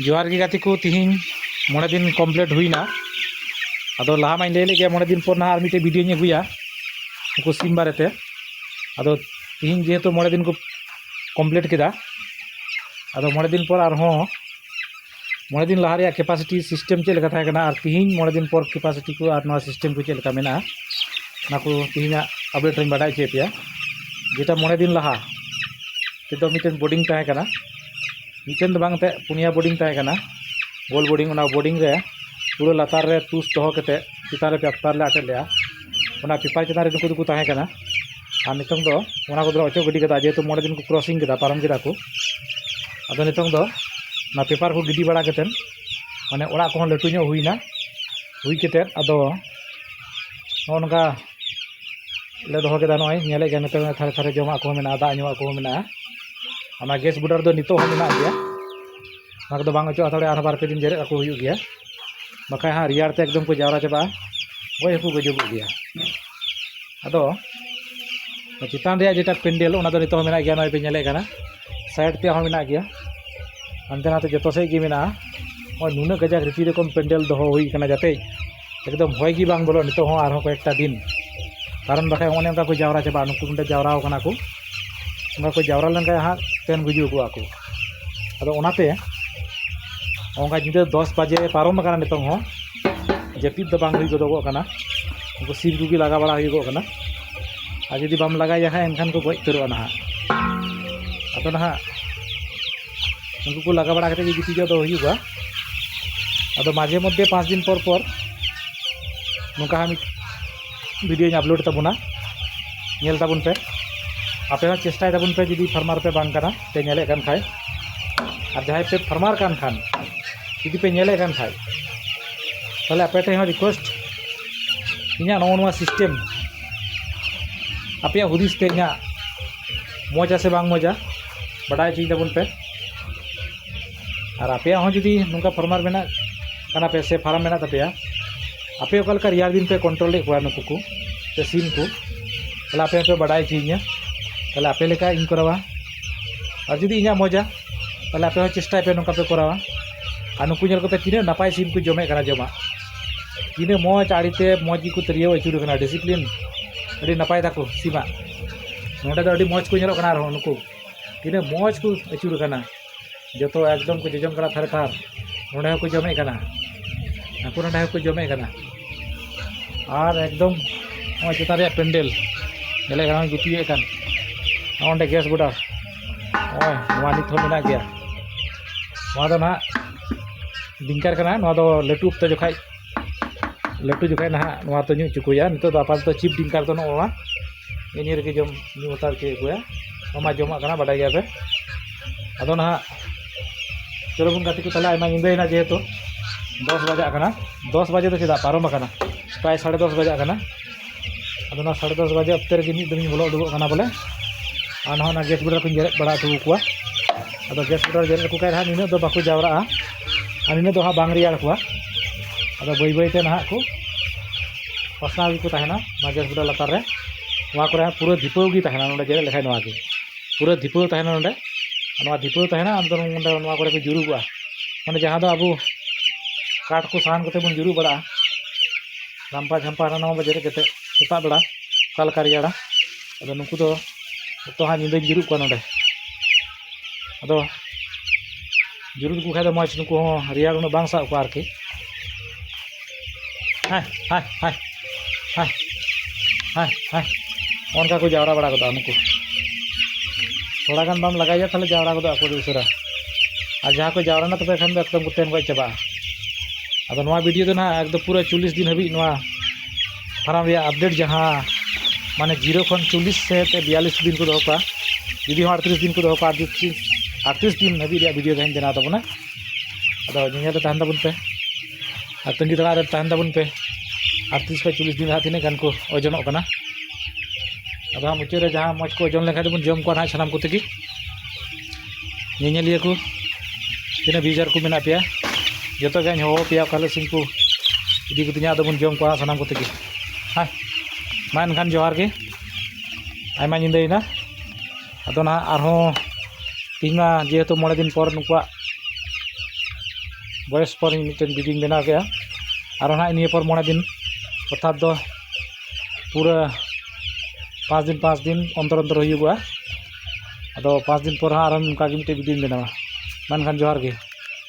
जोहार गे गाती को तिहिन मोड़े दिन कमप्लीट हुईना अदो लहा माई लैले गया मोड़े दिन पर ना मिटे वीडियो अगुया उनको सिम बारेते अदो तिहिन जेहेतु मोड़े दिन को कमप्लीट केदा अदो मोड़े दिन पर मोड़े दिन लहा कैपासिटी सिस्टम चेक लेका थाहे कना और तिहिन मोड़े दिन पर कैपासिटी को और नवा सिस्टम को चेक लेका मेना ना को तिहिना अपडेट रही बाडा चे पे जेटा मोड़े दिन लहा तेदो मिटेन बोर्डिंग थाहे कना मिटेन दो बांगते पुनिया बोर्डिंग थाहे कना गोल बोर्डिंग ना बोर्डिंग रे पूरा लातार रे टूस दोहो कते चितान रे पेपर ले आटे लेया ओना पेपर चितान रे नुकु दुकु थाहे कना और नितंग दो ओना को दो अचो गडी कदा जेहेतु मोड़े दिन को क्रॉसिंग केदा पारम केदा को अदो नितंग दो ना पेपर को गिडी बड़ा कतेन माने ओड़ा को लटू ᱧᱚᱜ हुईना हुई कते अदो नोनका ले दोहो केदा नय नेले गे नते थारे थारे जमा को मेना दा ᱧᱚᱜ को मेना ओना गैस बुडर दो नितो हो मेना गया ना को बांग अचो थोड़े आर बार पे दिन जेरे को हुई गया बकाय हां रियार ते एकदम को जावरा चबा ओय को गजब गया अदो चितान रे जेटा पेंडल ओना दो नितो मेना गया नय पे नेले कना साइड पे हो मेना गया अंते नाते जो से गी मेना और नुना गजा रीति रकम पेंडल दोहो हुई कना जाते एकदम भय गी बांग बोलो नितो हो आरो कयेकटा दिन कारण बखाय ओने उनका को जावरा चबा नुकु मुंडे जावराव कना को उनका को जावरा लंका हा तेन गुजु को आको अदो ओनाते ओंगा जिंदे 10 बजे पारम कना नितो हो जपिद दो बांग हुई गदो कना उनको सिर गुगी लगा बड़ा हुई कना आ जदी बाम लगा या एनखान को गoj तरो ना अदो ना उनको को लगा बड़ा करते गिटी दो हुआ अदो माझे मध्य 5 दिन पर नुका हम वीडियो अपलोड तबुना नेल तबुन पे आपे हो चेष्टा तबुन पे जदी फार्मर पे बांग कना ते नेले कान खाय और जहां पे फार्मर कान खान जदी पे नेले कान खाय ताले आपे ते हो रिक्वेस्ट इना नोनवा सिस्टम आपे हुदिस ते इना मजा से बांग मजा बड़ा चीज तबुन पे और आपे हो जदी नुका फार्मर मेना कना पे से फार्म मेना तपेया आपे ओकलका रियार दिन पे कंट्रोल ले कोया नुकु को ते सीन को तला आपे पे बड़ा चीज तला आपे लेका इन करावा और जदी इना मजा तला आपे हो चेष्टा पे नुका पे करावा और नुकु नेल कोते तिने नापाय सीन को जमे कना जमा तिने मज आड़ीते मज की को तरियो अचुर कना डिसिप्लिन अड़ी नापाय ताको सीमा नोडे दो अड़ी मज को नेलो कना रहो नुकु तिने मज को अचुर कना जो एकदम को जजम करा थार थार नोडे को जमे कना नाको नोडे को जमे कना और एकदम चितान रे पेंडल नेले कना गुतिए कान ओंडे गैस बुडा ओय नवा नित हो मेना गया नवा दो ना डिंकार कना नवा दो लटू तो जोखाय ना नवा तो न्यू चुकुया नितो दो आपात तो चिप डिंकार तो नवा इनी रे जम न्यू उतार के गुया ओमा जमा कना बडा गया पे अदो ना चलो बन गाती को तला आयमा निंदा जेहेतु 10 बजा कना 10 बजे तो चेदा पारम कना प्राय 10:30 बजा कना अदो ना 10:30 बजे अप्तर के मिद दिन बोलो उडुगो कना बोले आन ना गैस बुडर को जेरे बड़ा तो कुआ अदो गैस बुडर जेरे को काय निनो दो बाको जावरा आ निनो दो हा बांग रियार कुआ अदो बई बई ते ना को पसना को ताहेना ना गैस बुडर लतार रे वा करे पूरा दीपो गी ताहेना नोडे जेरे लेखाय नवा के पूरा दीपो ताहेना नोडे नवा दीपो ताहेना अंदर मुंडा नवा करे को जुरु गुआ माने जहां दो अबु काट को सान कते बन जुरु बड़ा रामपा झंपा ना बजे कते सेता बड़ा काल कारियाड़ा अदो नुकु दो तो हा निंदा जुरु को नोडे अदो जुरु को खाय दो मच नुकु रियाड़ उन बांग सा को आरके हाय हाय हाय हाय हाय हाय ओनका को जावरा बड़ा को नुकु थोड़ा गान बाम लगाया ताले जावरा को आपको दूसरा और जहाँ को जावरा ना तबे खान दो एकदम गुतेन को चबा अदो नवा वीडियो दो ना एकदम पूरा 40 दिन हबी नवा फार्म रे अपडेट जहाँ माने 0 खन 40 से 42 दिन को दो का यदि 38 दिन को दो का 38 दिन हबी रे वीडियो देन जना तबना अदो निया तो तहन तबन पे और तंगी तला रे तहन तबन पे 38 पे 40 दिन हाथिने गान को ओजनों कना अब हम मुचे जहाँ मज को ओजन लेखा बन जम को ना सानाम को तगी नेलिया को तीना बीजार को मेना पे जो तो गान हो पे काले सिंह को इदी को तिना बन जम को सानाम को तगी हाय मान खान जोहार के आयमा निंदैना अदो ना आरो तीना जेहेतु 9 दिन पर नुकुआ बयस पर मिट्टन भिडियो बनाव के और ना निये पर 9 दिन अर्थात दो पूरा 5 दिन अंतर अंतर हुआ अदो 5 दिन पर हाँ मिट्टे भिडियो बनावा मनखान जोहार गे।